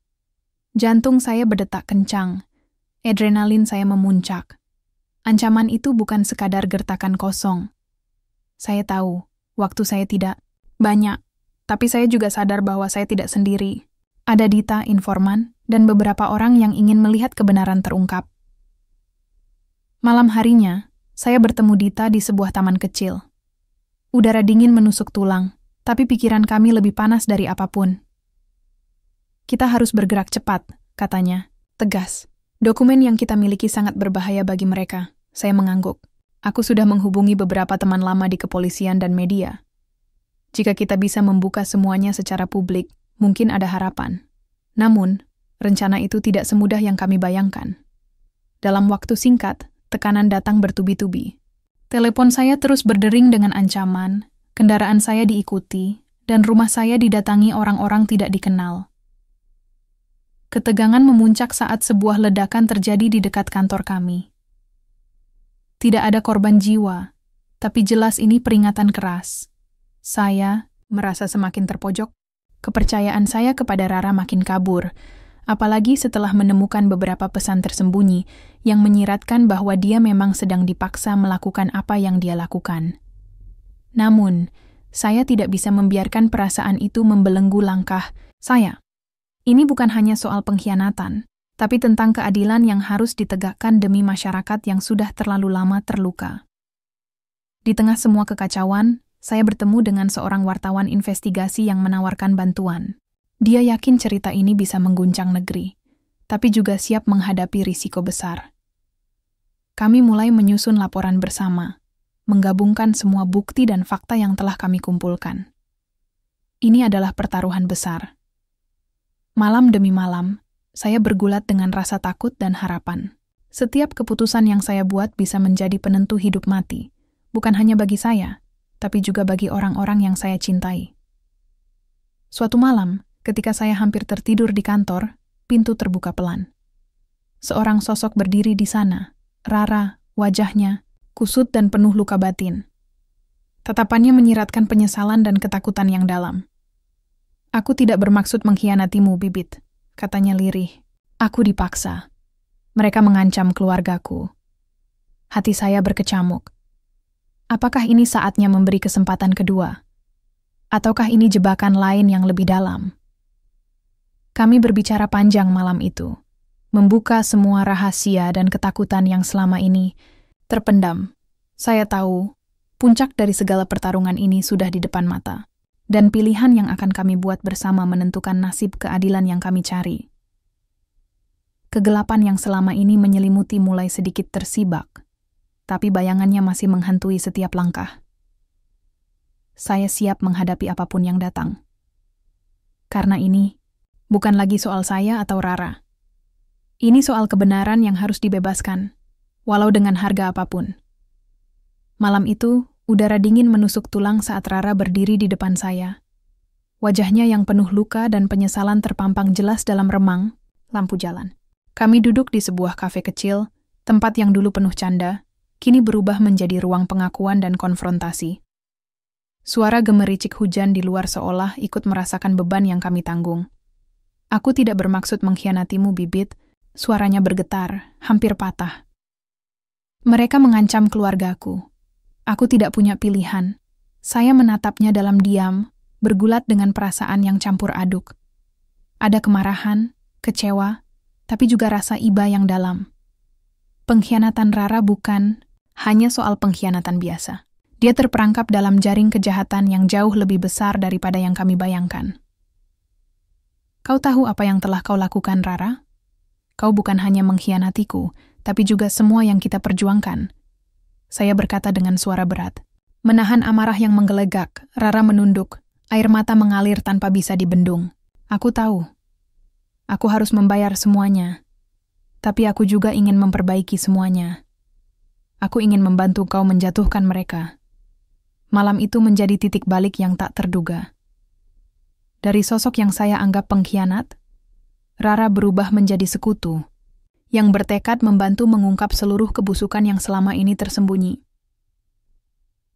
Jantung saya berdetak kencang. Adrenalin saya memuncak. Ancaman itu bukan sekadar gertakan kosong. Saya tahu, waktu saya tidak banyak, tapi saya juga sadar bahwa saya tidak sendiri. Ada Dita, informan, dan beberapa orang yang ingin melihat kebenaran terungkap. Malam harinya, saya bertemu Dita di sebuah taman kecil. Udara dingin menusuk tulang, tapi pikiran kami lebih panas dari apapun. "Kita harus bergerak cepat," katanya, tegas. "Dokumen yang kita miliki sangat berbahaya bagi mereka." Saya mengangguk. Aku sudah menghubungi beberapa teman lama di kepolisian dan media. Jika kita bisa membuka semuanya secara publik, mungkin ada harapan. Namun, rencana itu tidak semudah yang kami bayangkan. Dalam waktu singkat, tekanan datang bertubi-tubi. Telepon saya terus berdering dengan ancaman, kendaraan saya diikuti, dan rumah saya didatangi orang-orang tidak dikenal. Ketegangan memuncak saat sebuah ledakan terjadi di dekat kantor kami. Tidak ada korban jiwa, tapi jelas ini peringatan keras. Saya merasa semakin terpojok. Kepercayaan saya kepada Rara makin kabur, apalagi setelah menemukan beberapa pesan tersembunyi yang menyiratkan bahwa dia memang sedang dipaksa melakukan apa yang dia lakukan. Namun, saya tidak bisa membiarkan perasaan itu membelenggu langkah saya. Ini bukan hanya soal pengkhianatan, tapi tentang keadilan yang harus ditegakkan demi masyarakat yang sudah terlalu lama terluka. Di tengah semua kekacauan, saya bertemu dengan seorang wartawan investigasi yang menawarkan bantuan. Dia yakin cerita ini bisa mengguncang negeri, tapi juga siap menghadapi risiko besar. Kami mulai menyusun laporan bersama, menggabungkan semua bukti dan fakta yang telah kami kumpulkan. Ini adalah pertaruhan besar. Malam demi malam, saya bergulat dengan rasa takut dan harapan. Setiap keputusan yang saya buat bisa menjadi penentu hidup mati, bukan hanya bagi saya, tapi juga bagi orang-orang yang saya cintai. Suatu malam, ketika saya hampir tertidur di kantor, pintu terbuka pelan. Seorang sosok berdiri di sana, Rara, wajahnya kusut dan penuh luka batin. Tatapannya menyiratkan penyesalan dan ketakutan yang dalam. "Aku tidak bermaksud mengkhianatimu, Bibit," katanya lirih. "Aku dipaksa. Mereka mengancam keluargaku." Hati saya berkecamuk. Apakah ini saatnya memberi kesempatan kedua? Ataukah ini jebakan lain yang lebih dalam? Kami berbicara panjang malam itu, membuka semua rahasia dan ketakutan yang selama ini terpendam. Saya tahu, Puncak dari segala pertarungan ini sudah di depan mata, dan pilihan yang akan kami buat bersama menentukan nasib keadilan yang kami cari. Kegelapan yang selama ini menyelimuti mulai sedikit tersibak, tapi bayangannya masih menghantui setiap langkah. Saya siap menghadapi apapun yang datang. Karena ini bukan lagi soal saya atau Rara. Ini soal kebenaran yang harus dibebaskan, walau dengan harga apapun. Malam itu, udara dingin menusuk tulang saat Rara berdiri di depan saya. Wajahnya yang penuh luka dan penyesalan terpampang jelas dalam remang lampu jalan. Kami duduk di sebuah kafe kecil, tempat yang dulu penuh canda, kini berubah menjadi ruang pengakuan dan konfrontasi. Suara gemericik hujan di luar seolah ikut merasakan beban yang kami tanggung. Aku tidak bermaksud mengkhianatimu, Bibit. Suaranya bergetar, hampir patah. Mereka mengancam keluargaku. Aku tidak punya pilihan. Saya menatapnya dalam diam, bergulat dengan perasaan yang campur aduk. Ada kemarahan, kecewa, tapi juga rasa iba yang dalam. Pengkhianatan Rara bukan hanya soal pengkhianatan biasa. Dia terperangkap dalam jaring kejahatan yang jauh lebih besar daripada yang kami bayangkan. Kau tahu apa yang telah kau lakukan, Rara? Kau bukan hanya mengkhianatiku, tapi juga semua yang kita perjuangkan. Saya berkata dengan suara berat. Menahan amarah yang menggelegak, Rara menunduk. Air mata mengalir tanpa bisa dibendung. Aku tahu. Aku harus membayar semuanya. Tapi aku juga ingin memperbaiki semuanya. Aku ingin membantu kau menjatuhkan mereka. Malam itu menjadi titik balik yang tak terduga. Dari sosok yang saya anggap pengkhianat, Rara berubah menjadi sekutu, yang bertekad membantu mengungkap seluruh kebusukan yang selama ini tersembunyi.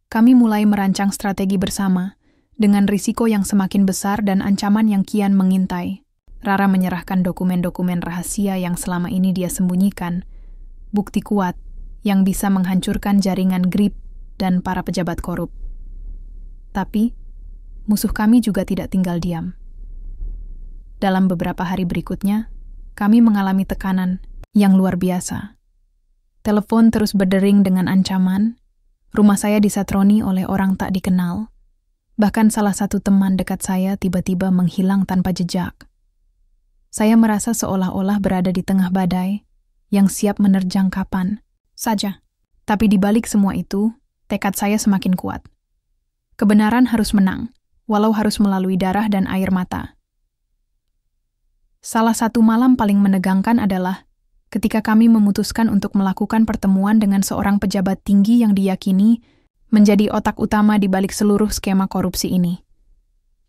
Kami mulai merancang strategi bersama, dengan risiko yang semakin besar dan ancaman yang kian mengintai. Rara menyerahkan dokumen-dokumen rahasia yang selama ini dia sembunyikan, bukti kuat yang bisa menghancurkan jaringan Grip dan para pejabat korup. Tapi, musuh kami juga tidak tinggal diam. Dalam beberapa hari berikutnya, kami mengalami tekanan yang luar biasa. Telepon terus berdering dengan ancaman, rumah saya disatroni oleh orang tak dikenal, bahkan salah satu teman dekat saya tiba-tiba menghilang tanpa jejak. Saya merasa seolah-olah berada di tengah badai yang siap menerjang kapan saja. Tapi di balik semua itu, tekad saya semakin kuat. Kebenaran harus menang, walau harus melalui darah dan air mata. Salah satu malam paling menegangkan adalah ketika kami memutuskan untuk melakukan pertemuan dengan seorang pejabat tinggi yang diyakini menjadi otak utama di balik seluruh skema korupsi ini.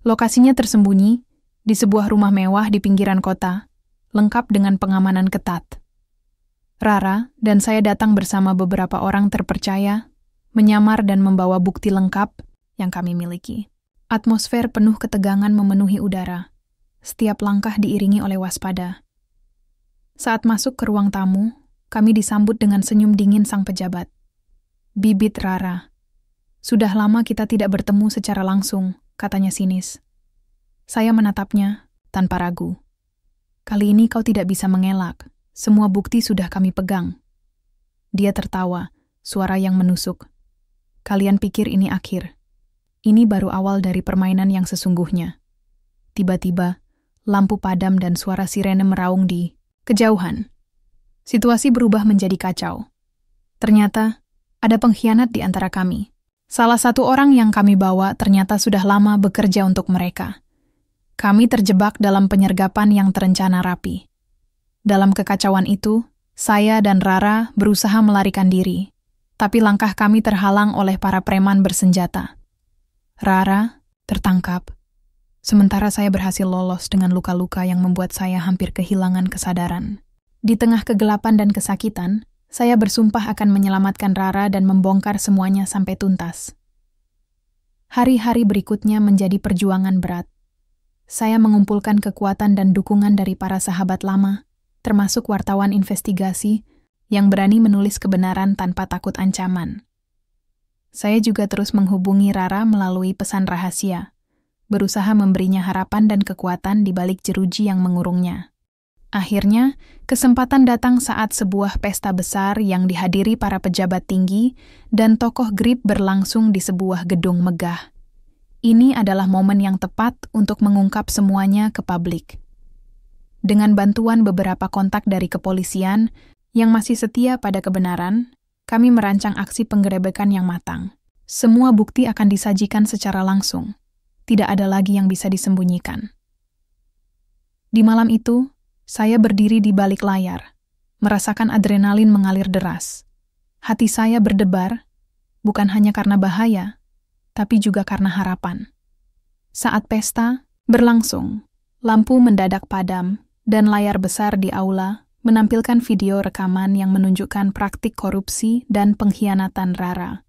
Lokasinya tersembunyi di sebuah rumah mewah di pinggiran kota, lengkap dengan pengamanan ketat. Rara dan saya datang bersama beberapa orang terpercaya, menyamar dan membawa bukti lengkap yang kami miliki. Atmosfer penuh ketegangan memenuhi udara. Setiap langkah diiringi oleh waspada. Saat masuk ke ruang tamu, kami disambut dengan senyum dingin sang pejabat. Bibit Rara. Sudah lama kita tidak bertemu secara langsung, katanya sinis. Saya menatapnya tanpa ragu. Kali ini kau tidak bisa mengelak. Semua bukti sudah kami pegang. Dia tertawa, suara yang menusuk. Kalian pikir ini akhir. Ini baru awal dari permainan yang sesungguhnya. Tiba-tiba, lampu padam dan suara sirene meraung di kejauhan. Situasi berubah menjadi kacau. Ternyata, ada pengkhianat di antara kami. Salah satu orang yang kami bawa ternyata sudah lama bekerja untuk mereka. Kami terjebak dalam penyergapan yang terencana rapi. Dalam kekacauan itu, saya dan Rara berusaha melarikan diri, tapi langkah kami terhalang oleh para preman bersenjata. Rara tertangkap, sementara saya berhasil lolos dengan luka-luka yang membuat saya hampir kehilangan kesadaran. Di tengah kegelapan dan kesakitan, saya bersumpah akan menyelamatkan Rara dan membongkar semuanya sampai tuntas. Hari-hari berikutnya menjadi perjuangan berat. Saya mengumpulkan kekuatan dan dukungan dari para sahabat lama, termasuk wartawan investigasi yang berani menulis kebenaran tanpa takut ancaman. Saya juga terus menghubungi Rara melalui pesan rahasia, berusaha memberinya harapan dan kekuatan di balik jeruji yang mengurungnya. Akhirnya, kesempatan datang saat sebuah pesta besar yang dihadiri para pejabat tinggi dan tokoh GRIP berlangsung di sebuah gedung megah. Ini adalah momen yang tepat untuk mengungkap semuanya ke publik. Dengan bantuan beberapa kontak dari kepolisian yang masih setia pada kebenaran, kami merancang aksi penggerebekan yang matang. Semua bukti akan disajikan secara langsung. Tidak ada lagi yang bisa disembunyikan. Di malam itu, saya berdiri di balik layar, merasakan adrenalin mengalir deras. Hati saya berdebar, bukan hanya karena bahaya, tapi juga karena harapan. Saat pesta berlangsung, lampu mendadak padam, dan layar besar di aula menampilkan video rekaman yang menunjukkan praktik korupsi dan pengkhianatan Rara.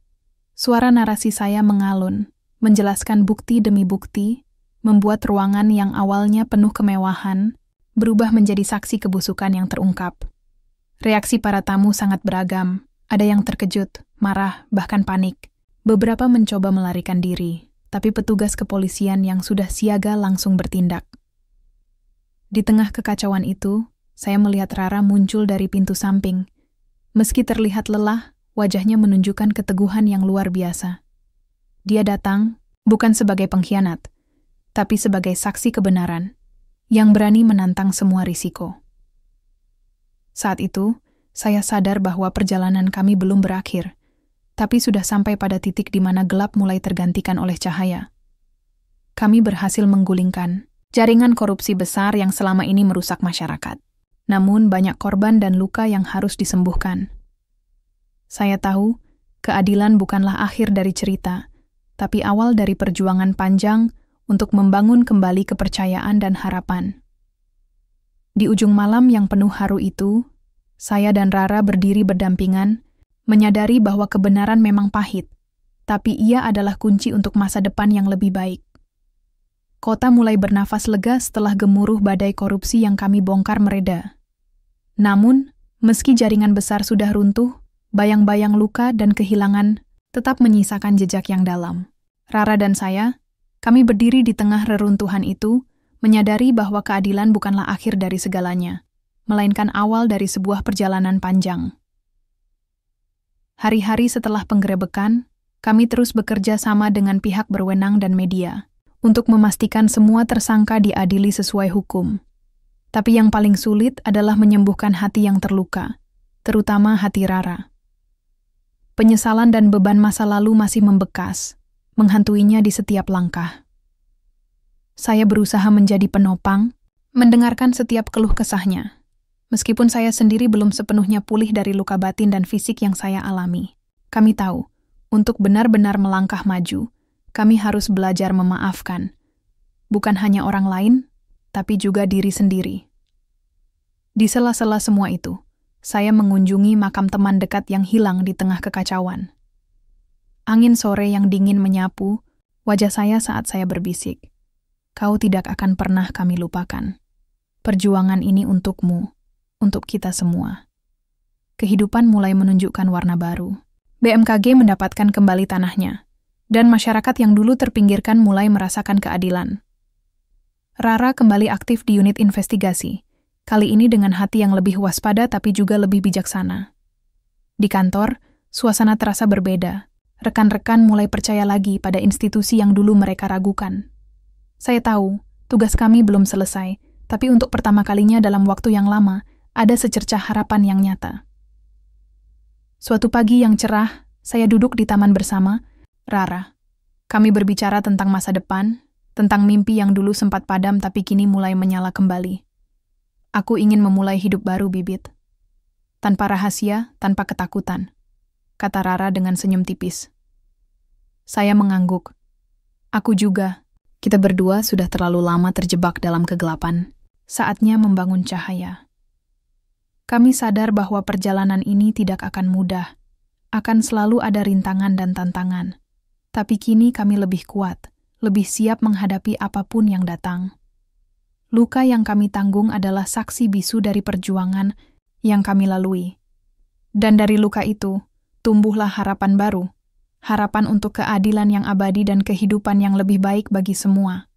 Suara narasi saya mengalun, menjelaskan bukti demi bukti, membuat ruangan yang awalnya penuh kemewahan berubah menjadi saksi kebusukan yang terungkap. Reaksi para tamu sangat beragam, ada yang terkejut, marah, bahkan panik. Beberapa mencoba melarikan diri, tapi petugas kepolisian yang sudah siaga langsung bertindak. Di tengah kekacauan itu, saya melihat Rara muncul dari pintu samping. Meski terlihat lelah, wajahnya menunjukkan keteguhan yang luar biasa. Dia datang bukan sebagai pengkhianat, tapi sebagai saksi kebenaran, yang berani menantang semua risiko. Saat itu, saya sadar bahwa perjalanan kami belum berakhir, tapi sudah sampai pada titik di mana gelap mulai tergantikan oleh cahaya. Kami berhasil menggulingkan jaringan korupsi besar yang selama ini merusak masyarakat. Namun banyak korban dan luka yang harus disembuhkan. Saya tahu, keadilan bukanlah akhir dari cerita, tapi awal dari perjuangan panjang untuk membangun kembali kepercayaan dan harapan. Di ujung malam yang penuh haru itu, saya dan Rara berdiri berdampingan, menyadari bahwa kebenaran memang pahit, tapi ia adalah kunci untuk masa depan yang lebih baik. Kota mulai bernafas lega setelah gemuruh badai korupsi yang kami bongkar mereda. Namun, meski jaringan besar sudah runtuh, bayang-bayang luka dan kehilangan tetap menyisakan jejak yang dalam. Rara dan saya, kami berdiri di tengah reruntuhan itu, menyadari bahwa keadilan bukanlah akhir dari segalanya, melainkan awal dari sebuah perjalanan panjang. Hari-hari setelah penggerebekan, kami terus bekerja sama dengan pihak berwenang dan media, untuk memastikan semua tersangka diadili sesuai hukum. Tapi yang paling sulit adalah menyembuhkan hati yang terluka, terutama hati Rara. Penyesalan dan beban masa lalu masih membekas, menghantuinya di setiap langkah. Saya berusaha menjadi penopang, mendengarkan setiap keluh kesahnya. Meskipun saya sendiri belum sepenuhnya pulih dari luka batin dan fisik yang saya alami. Kami tahu, untuk benar-benar melangkah maju, kami harus belajar memaafkan. Bukan hanya orang lain, tapi juga diri sendiri. Di sela-sela semua itu, saya mengunjungi makam teman dekat yang hilang di tengah kekacauan. Angin sore yang dingin menyapu wajah saya saat saya berbisik. Kau tidak akan pernah kami lupakan. Perjuangan ini untukmu, untuk kita semua. Kehidupan mulai menunjukkan warna baru. BMKG mendapatkan kembali tanahnya, dan masyarakat yang dulu terpinggirkan mulai merasakan keadilan. Rara kembali aktif di unit investigasi, kali ini dengan hati yang lebih waspada tapi juga lebih bijaksana. Di kantor, suasana terasa berbeda. Rekan-rekan mulai percaya lagi pada institusi yang dulu mereka ragukan. Saya tahu, tugas kami belum selesai, tapi untuk pertama kalinya dalam waktu yang lama, ada secercah harapan yang nyata. Suatu pagi yang cerah, saya duduk di taman bersama Rara. Kami berbicara tentang masa depan, tentang mimpi yang dulu sempat padam tapi kini mulai menyala kembali. Aku ingin memulai hidup baru, Bibit. Tanpa rahasia, tanpa ketakutan, kata Rara dengan senyum tipis. Saya mengangguk. Aku juga. Kita berdua sudah terlalu lama terjebak dalam kegelapan. Saatnya membangun cahaya. Kami sadar bahwa perjalanan ini tidak akan mudah. Akan selalu ada rintangan dan tantangan. Tapi kini kami lebih kuat, lebih siap menghadapi apapun yang datang. Luka yang kami tanggung adalah saksi bisu dari perjuangan yang kami lalui. Dan dari luka itu, tumbuhlah harapan baru, harapan untuk keadilan yang abadi dan kehidupan yang lebih baik bagi semua.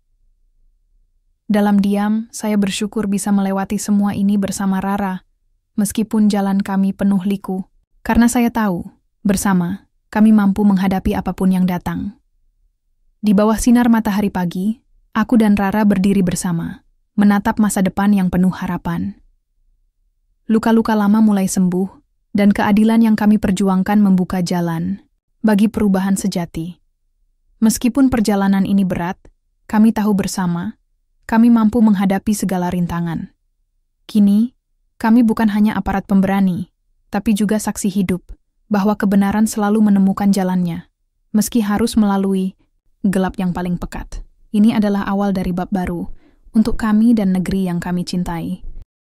Dalam diam, saya bersyukur bisa melewati semua ini bersama Rara, meskipun jalan kami penuh liku. Karena saya tahu, bersama, kami mampu menghadapi apapun yang datang. Di bawah sinar matahari pagi, aku dan Rara berdiri bersama, menatap masa depan yang penuh harapan. Luka-luka lama mulai sembuh, dan keadilan yang kami perjuangkan membuka jalan bagi perubahan sejati. Meskipun perjalanan ini berat, kami tahu bersama, kami mampu menghadapi segala rintangan. Kini, kami bukan hanya aparat pemberani, tapi juga saksi hidup, bahwa kebenaran selalu menemukan jalannya, meski harus melalui gelap yang paling pekat. Ini adalah awal dari bab baru, untuk kami dan negeri yang kami cintai.